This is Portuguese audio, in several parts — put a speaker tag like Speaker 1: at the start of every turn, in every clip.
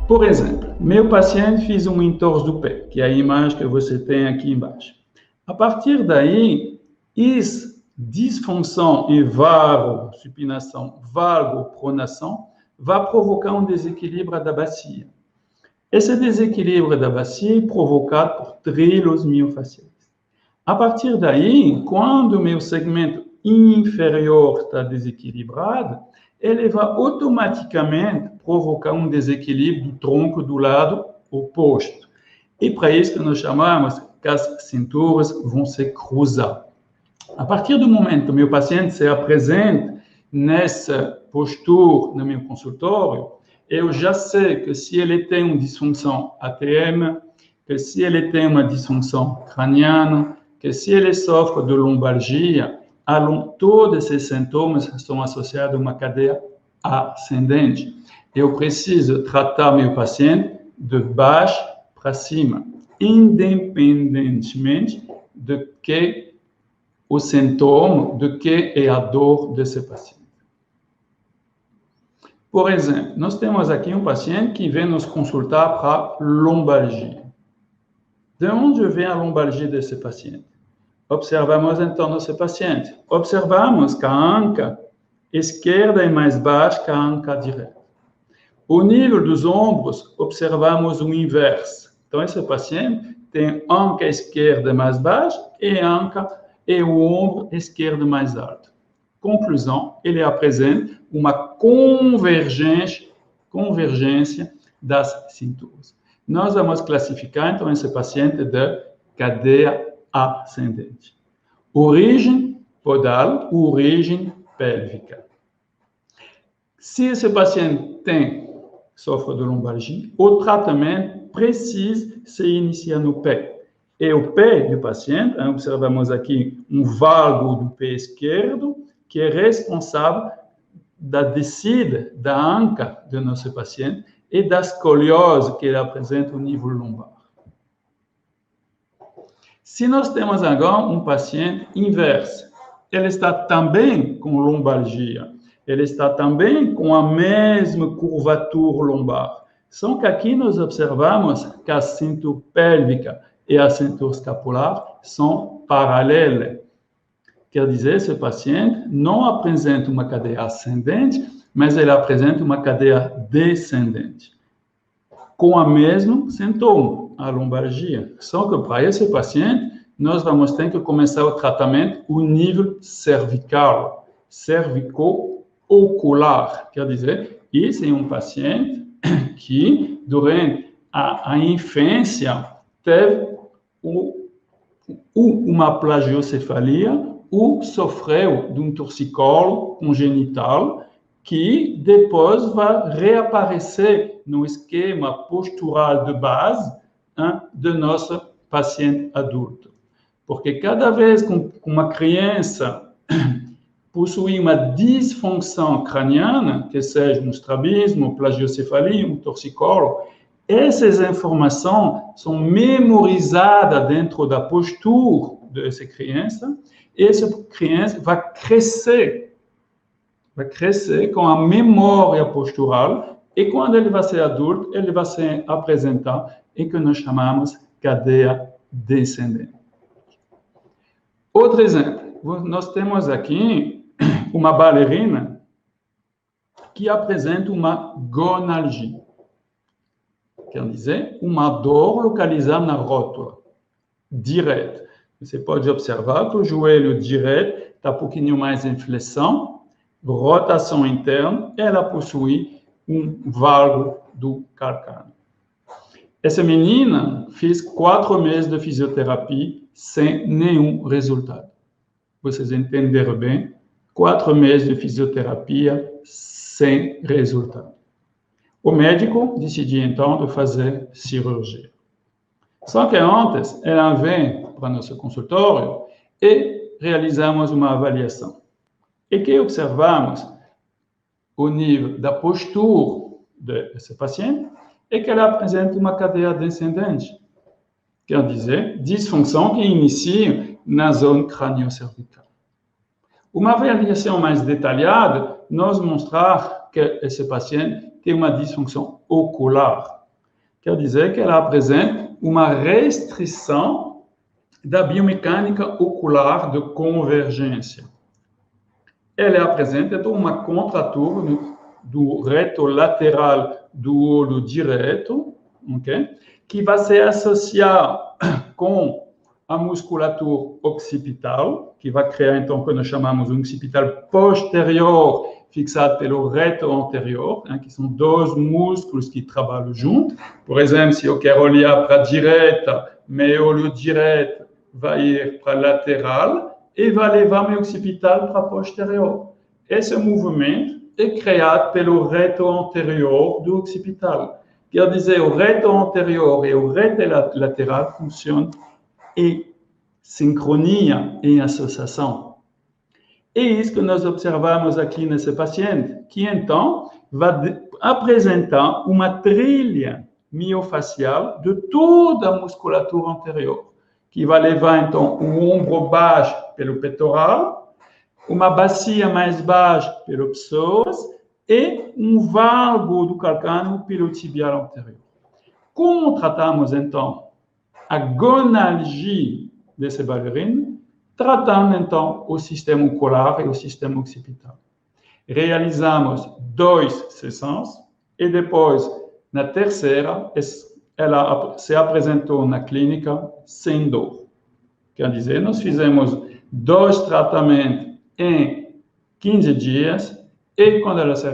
Speaker 1: Por exemplo, meu paciente fez um entorse do pé, que é a imagem que você tem aqui embaixo. A partir daí, essa disfunção em valgo-supinação, valgo-pronação, vai provocar um desequilíbrio da bacia. Esse desequilíbrio da bacia é provocado por trilos miofaciais. A partir daí, quando o meu segmento inferior está desequilibrado, ele vai automaticamente provocar um desequilíbrio do tronco do lado oposto. E para isso que nós chamamos que as cinturas vão se cruzar. A partir do momento que o meu paciente se apresenta nessa postura no meu consultório, eu já sei que se ele tem uma disfunção ATM, que se ele tem uma disfunção craniana, que se ele sofre de lombalgia, todos esses sintomas são associados a uma cadeia ascendente. Eu preciso tratar meu paciente de baixo para cima, independentemente de que o sintoma, de que é a dor desse paciente. Por exemplo, nós temos aqui um paciente que vem nos consultar para lombalgia. De onde vem a lombalgia desse paciente? Observamos então nosso paciente. Observamos que a anca esquerda é mais baixa que a anca direita. O nível dos ombros, observamos o inverso. Então, esse paciente tem a anca esquerda mais baixa e o ombro esquerdo mais alto. Conclusão, ele apresenta uma convergência das cinturas. Nós vamos classificar, então, esse paciente de cadeia ascendente. Origem podal, origem pélvica. Se esse paciente sofre de lombalgia, o tratamento precisa se iniciar no pé. E o pé do paciente, observamos aqui um valgo do pé esquerdo, que é responsável da descida da anca do nosso paciente e da escoliose que ele apresenta no nível lombar. Se nós temos agora um paciente inverso, ele está também com lombalgia, ele está também com a mesma curvatura lombar. Só que aqui nós observamos que a cintura pélvica e a cintura escapular são paralelas. Quer dizer, esse paciente não apresenta uma cadeia ascendente, mas ele apresenta uma cadeia descendente, com o mesmo sintoma, a lombalgia. Só que para esse paciente, nós vamos ter que começar o tratamento ao nível cervical, cervico-ocular. Quer dizer, esse é um paciente que, durante a infância, teve uma plagiocefalia ou sofreu de um torcicolo congenital que depois vai reaparecer no esquema postural de base de nosso paciente adulto. Porque cada vez que uma criança possui uma disfunção craniana, que seja um estrabismo, plagiocefalia, um torcicolo, essas informações são memorizadas dentro da postura dessa criança, e essa criança vai crescer com a memória postural, e quando ele vai ser adulto, ele vai se apresentar em que nós chamamos cadeia descendente. Outro exemplo, nós temos aqui uma bailarina que apresenta uma gonalgia, quer dizer, uma dor localizada na rótula direta. Você pode observar que o joelho direito está um pouquinho mais em flexão, rotação interna, ela possui um valgo do calcâneo. Essa menina fez 4 meses de fisioterapia sem nenhum resultado. Vocês entenderam bem? 4 meses de fisioterapia sem resultado. O médico decidiu, então, de fazer cirurgia. Só que antes, ela vem para nosso consultório e realizamos uma avaliação. E que observamos o nível da postura desse paciente é que ela apresenta uma cadeia descendente. Quer dizer, disfunção que inicia na zona crânio-cervical. Uma avaliação mais detalhada nos mostrar que esse paciente tem uma disfunção ocular. Quer dizer que ela apresenta uma restrição da biomecânica ocular de convergência. Ela apresenta, então, uma contratura do reto lateral do olho direito, okay? Que vai se associar com a musculatura occipital, que vai criar, então, o que nós chamamos um occipital posterior, fixado pelo reto anterior, que são dois músculos que trabalham juntos. Por exemplo, se eu quero olhar para a direita, meu olho direito vai ir para a lateral e vai levar meu occipital para a posterior. Esse movimento é criado pelo reto anterior do occipital. Quer dizer, o reto anterior e o reto lateral funcionam em sincronia, em associação. É isso que nós observamos aqui nesse paciente, que então vai apresentar uma trilha miofacial de toda a musculatura anterior, que vai levar então o ombro baixo pelo peitoral, uma bacia mais baixa pelo psoas e um valgo do calcâneo pelo tibial anterior. Como tratamos então a gonalgia desse bailarino? Tratando então o sistema ocular e o sistema occipital. Realizamos 2 sessões e depois, na terceira, ela se apresentou na clínica sem dor. Quer dizer, nós fizemos 2 tratamentos em 15 dias e quando ela se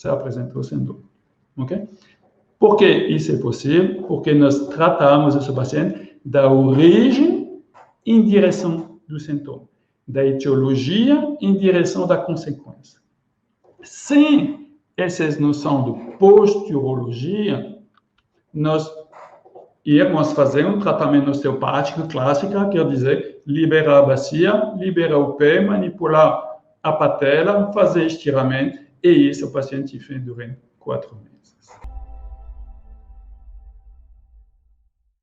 Speaker 1: apresentou sem dor. Ok? Por que isso é possível? Porque nós tratamos esse paciente da origem em direção do sintoma, da etiologia em direção da consequência. Sem essas noções de posturologia, nós íamos fazer um tratamento osteopático clássico, quer dizer, liberar a bacia, liberar o pé, manipular a patela, fazer estiramento, e isso o paciente fez durante 4 meses.